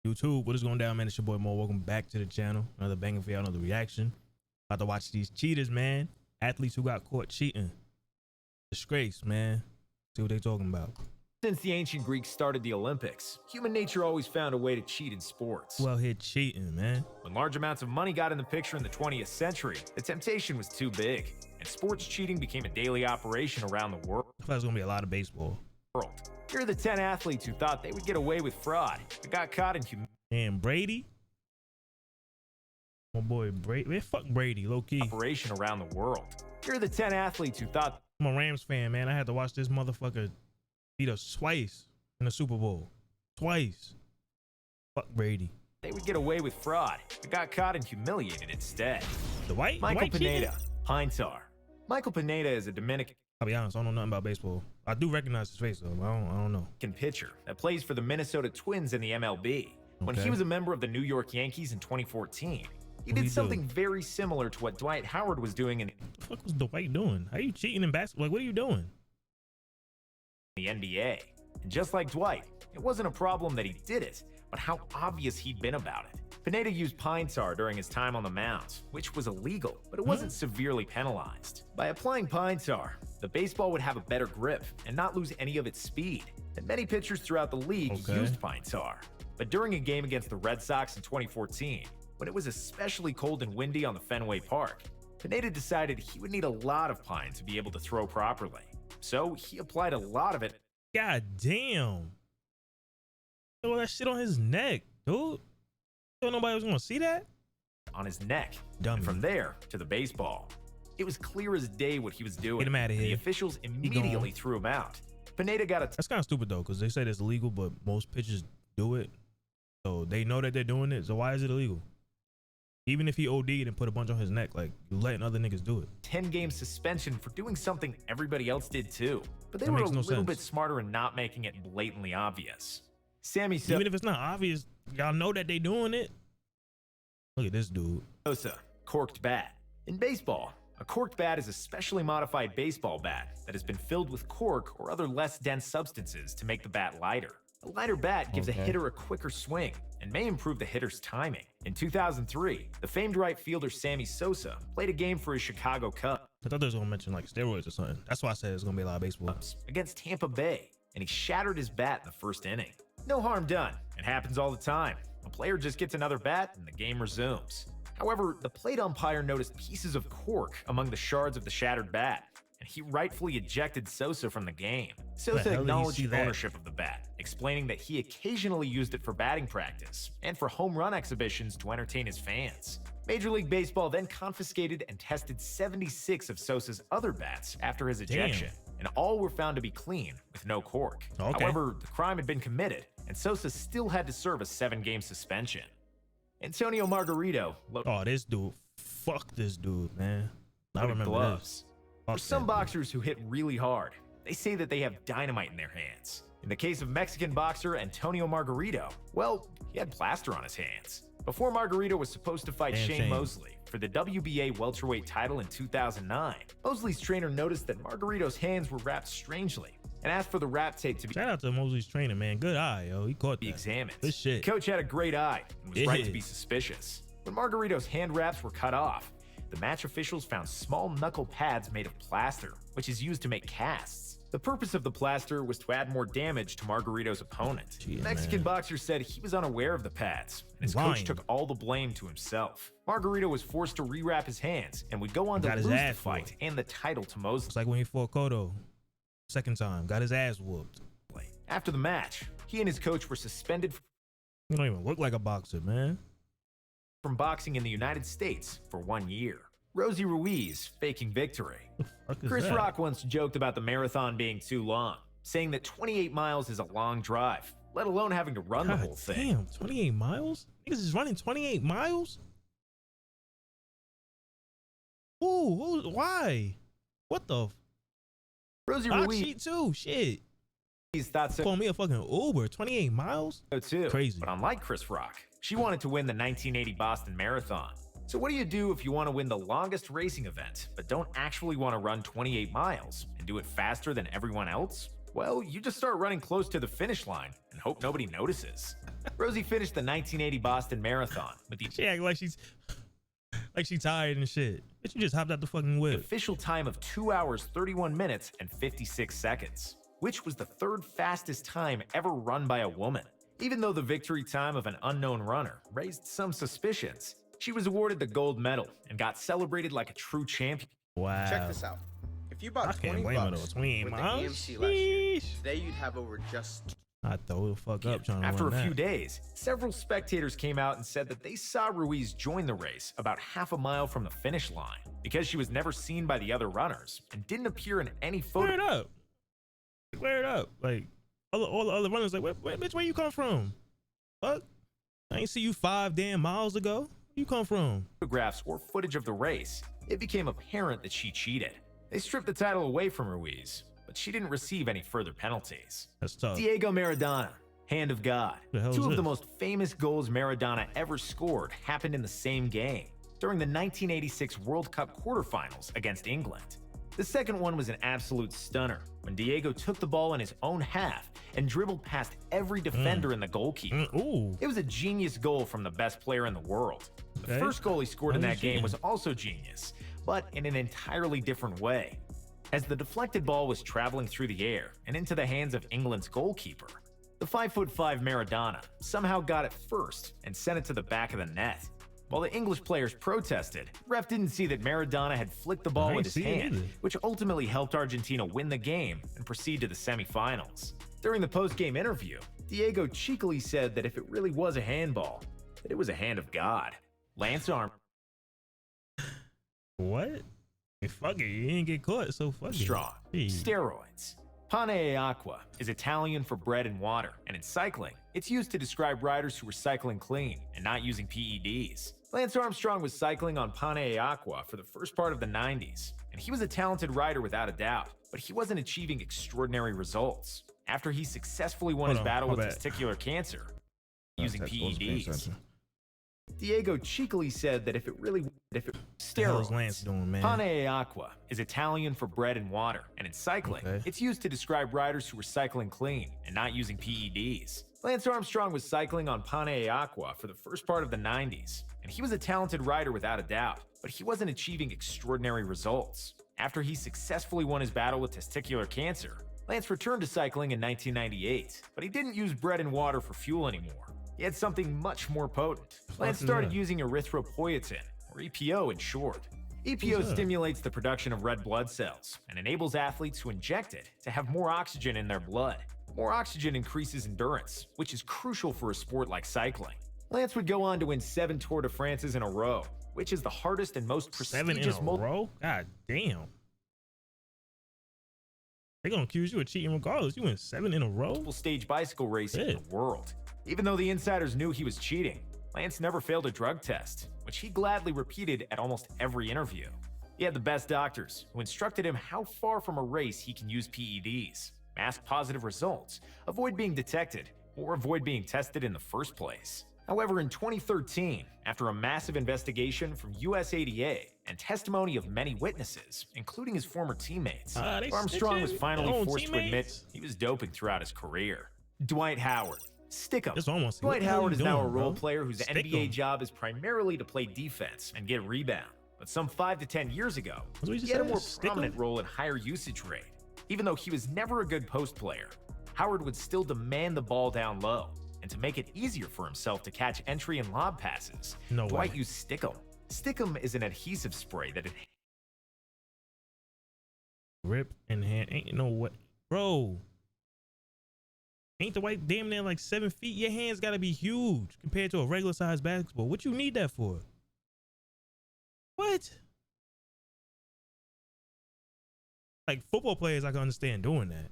YouTube, what is going down, man? It's your boy Mo. Welcome back to the channel. Another banger for y'all, another reaction. About to watch these cheaters, man. Athletes who got caught cheating. Disgrace, man. See what they talking about. Since the ancient Greeks started the Olympics, human nature always found a way to cheat in sports. Well, here cheating, man. When large amounts of money got in the picture in the 20th century, the temptation was too big, and sports cheating became a daily operation around the world. I thought there's gonna be a lot of baseball. Here are the 10 athletes who thought they would get away with fraud and got caught in And Brady? My boy Brady. Man, fuck Brady, low key. operation around the world. Here are the 10 athletes who thought I'm a Rams fan, man. I had to watch this motherfucker beat us twice in the Super Bowl. Twice. Fuck Brady. they would get away with fraud and got caught and humiliated instead. Dwight? Michael Dwight Pineda, Pintar. Michael Pineda is a Dominican I'll be honest, I don't know nothing about baseball. I do recognize his face, though. I don't know. pitcher that plays for the Minnesota Twins in the MLB. When Okay. he was a member of the New York Yankees in 2014, he did something very similar to what Dwight Howard was doing in What the fuck was Dwight doing? How you cheating in basketball? Like, what are you doing? the NBA. And just like Dwight, it wasn't a problem that he did it, but how obvious he'd been about it. Pineda used pine tar during his time on the mound, which was illegal, but it wasn't severely penalized. By applying pine tar, the baseball would have a better grip and not lose any of its speed. And many pitchers throughout the league used pine tar. But during a game against the Red Sox in 2014, when it was especially cold and windy on the Fenway Park, Pineda decided he would need a lot of pine to be able to throw properly. So he applied a lot of it. God damn. All that shit on his neck, dude. Thought nobody was gonna see that? On his neck. Dummy. And from there to the baseball. It was clear as day what he was doing. Get him out of here. The officials immediately threw him out. Pineda got a That's kind of stupid, though, because they say it's illegal, but most pitchers do it. So they know that they're doing it, so why is it illegal? Even if he OD'd and put a bunch on his neck, like, you letting other niggas do it. 10-game suspension for doing something everybody else did too. But they That were a makes no little sense. bit smarter in not making it blatantly obvious. Sammy Sosa. Even if it's not obvious, y'all know that they doing it. Look at this dude. Corked bat. In baseball, a corked bat is a specially modified baseball bat that has been filled with cork or other less dense substances to make the bat lighter. A lighter bat gives a hitter a quicker swing and may improve the hitter's timing. In 2003, the famed right fielder Sammy Sosa played a game for his Chicago Cubs I thought they was gonna mention like steroids or something. That's why I said it's gonna be a lot of baseball. against Tampa Bay, and he shattered his bat in the first inning. No harm done. It happens all the time. A player just gets another bat and the game resumes. However, the plate umpire noticed pieces of cork among the shards of the shattered bat, and he rightfully ejected Sosa from the game. Sosa hell did he acknowledged see that? ownership of the bat, explaining that he occasionally used it for batting practice and for home run exhibitions to entertain his fans. Major League Baseball then confiscated and tested 76 of Sosa's other bats after his ejection, and all were found to be clean with no cork. Okay. However, the crime had been committed, and Sosa still had to serve a 7-game suspension. Antonio Margarito Oh, this dude. Fuck this dude, man. I loaded remember gloves. this. For Fuck some that dude. boxers who hit really hard, they say that they have dynamite in their hands. In the case of Mexican boxer Antonio Margarito, well, he had plaster on his hands. Before Margarito was supposed to fight Damn Shane shame. Mosley for the WBA welterweight title in 2009, Mosley's trainer noticed that Margarito's hands were wrapped strangely and asked for the wrap tape to be Shout out to Mosley's trainer, man. Good eye, yo. He caught that. examined. Good shit. Coach had a great eye and was right to Yeah. be suspicious. When Margarito's hand wraps were cut off, the match officials found small knuckle pads made of plaster, which is used to make casts. The purpose of the plaster was to add more damage to Margarito's opponent. Gee, The Mexican man. boxer said he was unaware of the pads, and his Lying. coach took all the blame to himself. Margarito was forced to rewrap his hands and would go on to Got his lose the ass fight whooped. and the title to Mosley. It's like when he fought Cotto. Second time. Got his ass whooped. After the match, he and his coach were suspended You don't even look like a boxer, man. from boxing in the United States for 1 year. Rosie Ruiz faking victory. Fuck is Chris that? Rock once joked about the marathon being too long, saying that 28 miles is a long drive, let alone having to run the God whole thing. damn, 28 miles? Niggas is running 28 miles? Ooh, why? What the? Rosie I Ruiz cheat too. Shit. thought so Call me a fucking Uber. 28 miles? too. Crazy. But unlike Chris Rock, she wanted to win the 1980 Boston Marathon. So what do you do if you want to win the longest racing event, but don't actually want to run 28 miles and do it faster than everyone else? Well, you just start running close to the finish line and hope nobody notices. Rosie finished the 1980 Boston Marathon with the She act like she's tired and shit. But you just hopped out the fucking whip. official time of 2 hours, 31 minutes, and 56 seconds, which was the third fastest time ever run by a woman. Even though the victory time of an unknown runner raised some suspicions, she was awarded the gold medal and got celebrated like a true champion. Wow. Check this out. If you I bought can't 20 blame her bucks though. with 20 the miles. AMC last year, Sheesh. today you'd have over just I throw the fuck up trying to After a run few that. days, several spectators came out and said that they saw Ruiz join the race about half a mile from the finish line because she was never seen by the other runners and didn't appear in any Clear it photo. up. Clear it up. Like all the other runners like, where bitch, where you come from? Fuck. I ain't see you 5 damn miles ago. Where you come from? Photographs or footage of the race, it became apparent that she cheated. They stripped the title away from Ruiz, but she didn't receive any further penalties. That's tough. Diego Maradona, Hand of God. The hell is Two of this? the most famous goals Maradona ever scored happened in the same game, during the 1986 World Cup quarterfinals against England. The second one was an absolute stunner, when Diego took the ball in his own half and dribbled past every defender and the goalkeeper. Ooh. It was a genius goal from the best player in the world. The Okay. first goal he scored in That that is game genius. was also genius, but in an entirely different way. As the deflected ball was traveling through the air and into the hands of England's goalkeeper, the 5'5" Maradona somehow got it first and sent it to the back of the net. While the English players protested, ref didn't see that Maradona had flicked the ball I with ain't his see it hand, either. which ultimately helped Argentina win the game and proceed to the semifinals. During the post-game interview, Diego cheekily said that if it really was a handball, that it was a hand of God. Lance What? Hey, fuck it. You didn't get caught, so fuck Armstrong. it. Hey. Steroids. Pane e acqua is Italian for bread and water, and in cycling, it's used to describe riders who are cycling clean and not using PEDs. Lance Armstrong was cycling on Pane e acqua for the first part of the 90s, and he was a talented rider without a doubt, but he wasn't achieving extraordinary results. After he successfully won Hold his on, battle my with bad. testicular cancer using That's what I was paying PEDs, attention. Diego cheekily said that if it The hell is steroids. Lance doing, man? Pane e acqua is Italian for bread and water, and in cycling, Okay. it's used to describe riders who are cycling clean and not using PEDs. Lance Armstrong was cycling on Pane e acqua for the first part of the 90s, and he was a talented rider without a doubt, but he wasn't achieving extraordinary results. After he successfully won his battle with testicular cancer, Lance returned to cycling in 1998, but he didn't use bread and water for fuel anymore. He had something much more potent. Lance is started that? using erythropoietin, or EPO in short. EPO What's that? stimulates the production of red blood cells and enables athletes who inject it to have more oxygen in their blood. More oxygen increases endurance, which is crucial for a sport like cycling. Lance would go on to win 7 Tour de France's in a row, which is the hardest and most 7 in prestigious a row? God damn. They gonna accuse you of cheating regardless. You went 7 in a row? multiple stage bicycle racing in Shit. the world. Even though the insiders knew he was cheating, Lance never failed a drug test, which he gladly repeated at almost every interview. He had the best doctors who instructed him how far from a race he can use PEDs, mask positive results, avoid being detected, or avoid being tested in the first place. However, in 2013, after a massive investigation from USADA and testimony of many witnesses, including his former teammates, They Armstrong was snitching? finally Their own forced to admit teammates? he was doping throughout his career. Dwight Howard. Stick 'em. That's what I want to see. Dwight What the hell Howard you is now a doing, role bro? player whose Stick NBA 'em. job is primarily to play defense and get rebound. But some 5 to 10 years ago, what you he just had a said? more Stick 'em? prominent role and higher usage rate. Even though he was never a good post player, Howard would still demand the ball down low. And to make it easier for himself to catch entry and lob passes, No Dwight way. used Stickum. Stickum is an adhesive spray that Rip and hand. Ain't no what. Bro. Ain't the white damn near like 7 feet? Your hands gotta be huge compared to a regular sized basketball. What you need that for? What? Like football players, I can understand doing that.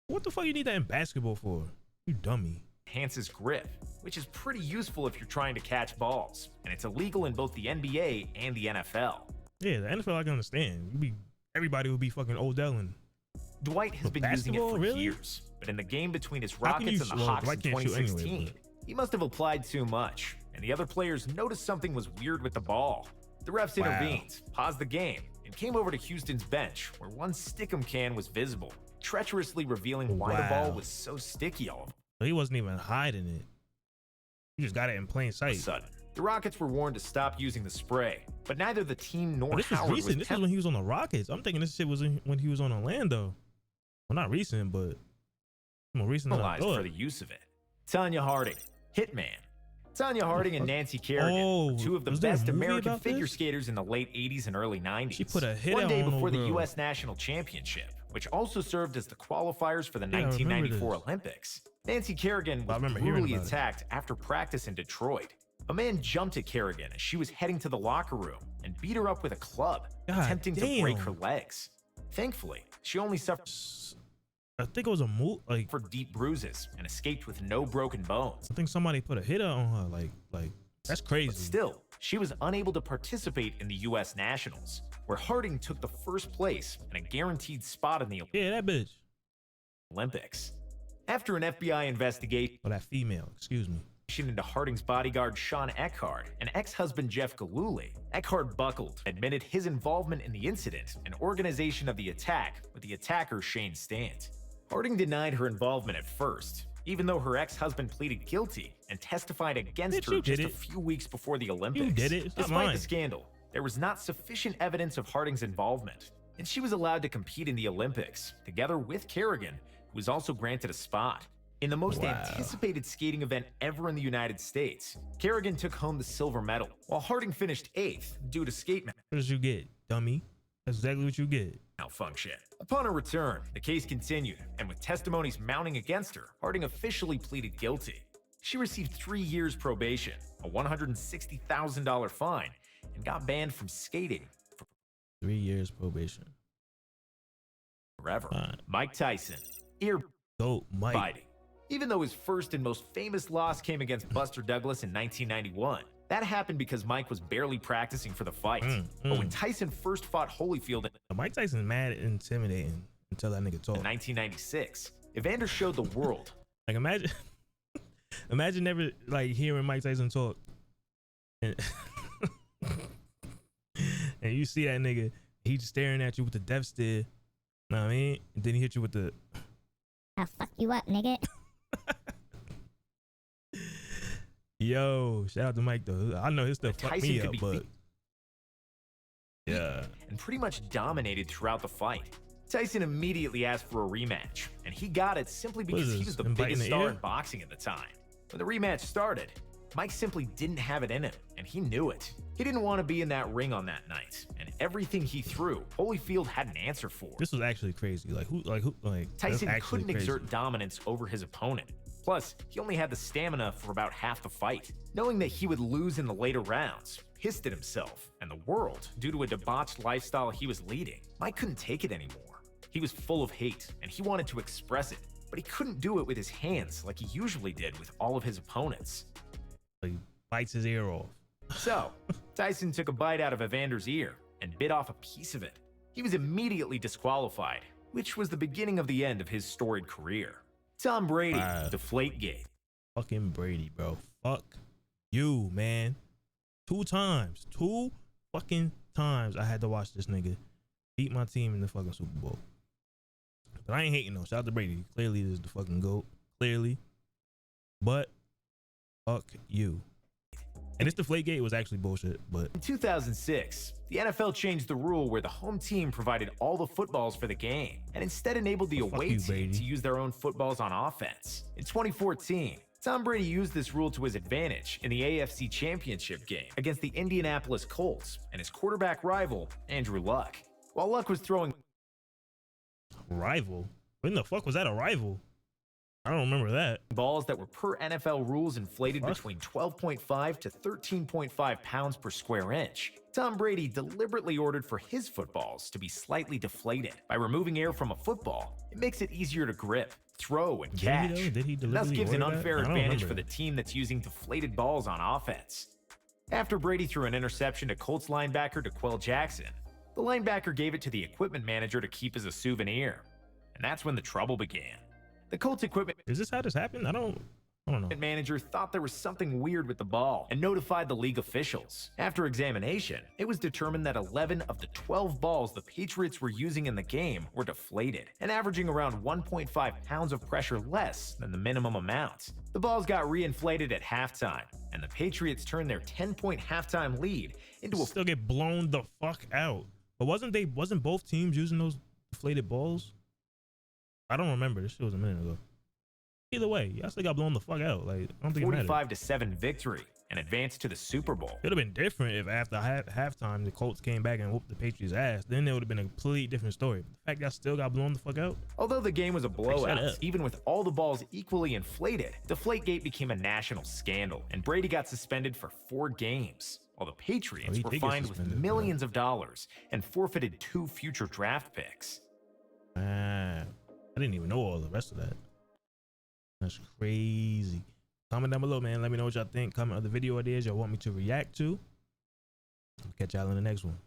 What the fuck you need that in basketball for? You dummy. enhances grip, which is pretty useful if you're trying to catch balls, and it's illegal in both the NBA and the NFL. Yeah, the NFL I can understand. Everybody would be fucking Odell and Dwight has For been using it basketball, for really? years, but in the game between his How can Rockets you- and the well, Hawks Dwight in can't shoot anyway, 2016, he must have applied too much, and the other players noticed something was weird with the ball. The refs Wow. intervened, paused the game, and came over to Houston's bench, where one Stickum can was visible, treacherously revealing why the ball Wow. was so sticky all of So he wasn't even hiding it. You just got it in plain sight. Sudden, the Rockets were warned to stop using the spray, but neither the team nor This was Howard recent. This is when he was on the Rockets. I'm thinking this shit was when he was on Orlando. Well, not recent, but more recent than I penalized thought. for the use of it. Tonya Harding, Hitman. Tonya Harding and Nancy Kerrigan, two of the was there a best movie American about figure this? skaters in the late 80s and early 90s. She put a hit One day on before old the girl. U.S. National Championship, which also served as the qualifiers for the Yeah, I remember 1994 this. Olympics. Nancy Kerrigan I was remember hearing brutally about it. attacked after practice in Detroit. A man jumped at Kerrigan as she was heading to the locker room and beat her up with a club, God attempting to break damn. her legs. Thankfully, she only suffered I think it was a move. Like deep bruises and escaped with no broken bones. I think somebody put a hitter on her. Like that's crazy. But still, she was unable to participate in the U.S. Nationals, where Harding took the first place and a guaranteed spot in the Yeah, that bitch. Olympics. After an FBI investigation Or that female. Excuse me. into Harding's bodyguard Sean Eckhart and ex-husband Jeff Gillooly, Eckhart buckled, admitted his involvement in the incident and organization of the attack with the attacker Shane Stant. Harding denied her involvement at first, even though her ex-husband pleaded guilty and testified against Bitch, her you did just a it. few weeks before the Olympics. You did it. It's not Despite mine. the scandal, there was not sufficient evidence of Harding's involvement, and she was allowed to compete in the Olympics, together with Kerrigan, who was also granted a spot. In the most Wow. anticipated skating event ever in the United States, Kerrigan took home the silver medal, while Harding finished 8th due to skate What did you get, dummy? That's exactly what you get. malfunction. Upon her return, the case continued, and with testimonies mounting against her, Harding officially pleaded guilty. She received 3 years probation, a $160,000 fine, and got banned from skating 3 years probation. forever. Fine. Mike Tyson, ear Go, Mike. biting. Even though his first and most famous loss came against Buster Douglas in 1991, that happened because Mike was barely practicing for the fight. But when Tyson first fought Holyfield Mike Tyson's mad and intimidating until that nigga talk. in 1996, Evander showed the world Like imagine, imagine never like hearing Mike Tyson talk, and, and you see that nigga, he's staring at you with the death stare. Know what I mean? And then he hit you with the. I'll fuck you up, nigga. Yo, shout out to Mike though. I know his stuff fucked Tyson me could up, be but yeah, and pretty much dominated throughout the fight. Tyson immediately asked for a rematch, and he got it simply What is because he this, was the him biting biggest the star ear? in boxing at the time. When the rematch started, Mike simply didn't have it in him, and he knew it. He didn't want to be in that ring on that night, and everything he threw, Holyfield had an answer for. this was actually crazy. Like who? Like that's Tyson actually couldn't crazy. exert dominance over his opponent. Plus, he only had the stamina for about half the fight. Knowing that he would lose in the later rounds, pissed at himself and the world due to a debauched lifestyle he was leading, Mike couldn't take it anymore. He was full of hate, and he wanted to express it, but he couldn't do it with his hands like he usually did with all of his opponents. Like bites his ear off. So, Tyson took a bite out of Evander's ear and bit off a piece of it. He was immediately disqualified, which was the beginning of the end of his storied career. Tom Brady, Wow. Deflategate. Fucking Brady, bro. Fuck you, man. 2 times. 2 fucking times I had to watch this nigga beat my team in the fucking Super Bowl. But I ain't hating though. Shout out to Brady. Clearly this is the fucking GOAT. Clearly. But fuck you. And this Deflategate was actually bullshit, but In 2006, the NFL changed the rule where the home team provided all the footballs for the game and instead enabled the Well, fuck away you, team Brady. to use their own footballs on offense. In 2014, Tom Brady used this rule to his advantage in the AFC Championship game against the Indianapolis Colts and his quarterback rival, Andrew Luck. While Luck was throwing rival. When the fuck was that a rival? I don't remember that. balls that were per NFL rules inflated What? between 12.5 to 13.5 pounds per square inch, Tom Brady deliberately ordered for his footballs to be slightly deflated. By removing air from a football, it makes it easier to grip, throw, and Did he catch. though? Did he Thus deliberately gives an order that? unfair I don't advantage remember for the that. team that's using deflated balls on offense. After Brady threw an interception to Colts linebacker DeQuell Jackson, the linebacker gave it to the equipment manager to keep as a souvenir. And that's when the trouble began. The Colts equipment Is this how this happened? I don't I don't know. Manager thought there was something weird with the ball and notified the league officials. After examination, it was determined that 11 of the 12 balls the Patriots were using in the game were deflated and averaging around 1.5 pounds of pressure less than the minimum amount. The balls got reinflated at halftime, and the Patriots turned their 10-point halftime lead into a Still get blown the fuck out. But wasn't both teams using those deflated balls? I don't remember. This shit was a minute ago. Either way, y'all still got blown the fuck out. Like, I don't think it mattered. 45-7 victory and advanced to the Super Bowl. It would have been different if after halftime the Colts came back and whooped the Patriots' ass. Then it would have been a completely different story. But the fact y'all still got blown the fuck out. Although the game was a Shut blowout, up. even with all the balls equally inflated, Deflategate became a national scandal, and Brady got suspended for 4 games, while the Patriots he were did get fined with suspended, millions of dollars and forfeited 2 future draft picks. Man, I didn't even know all the rest of that. That's crazy. Comment down below, man. Let me know what y'all think. Comment other video ideas y'all want me to react to. I'll catch y'all in the next one.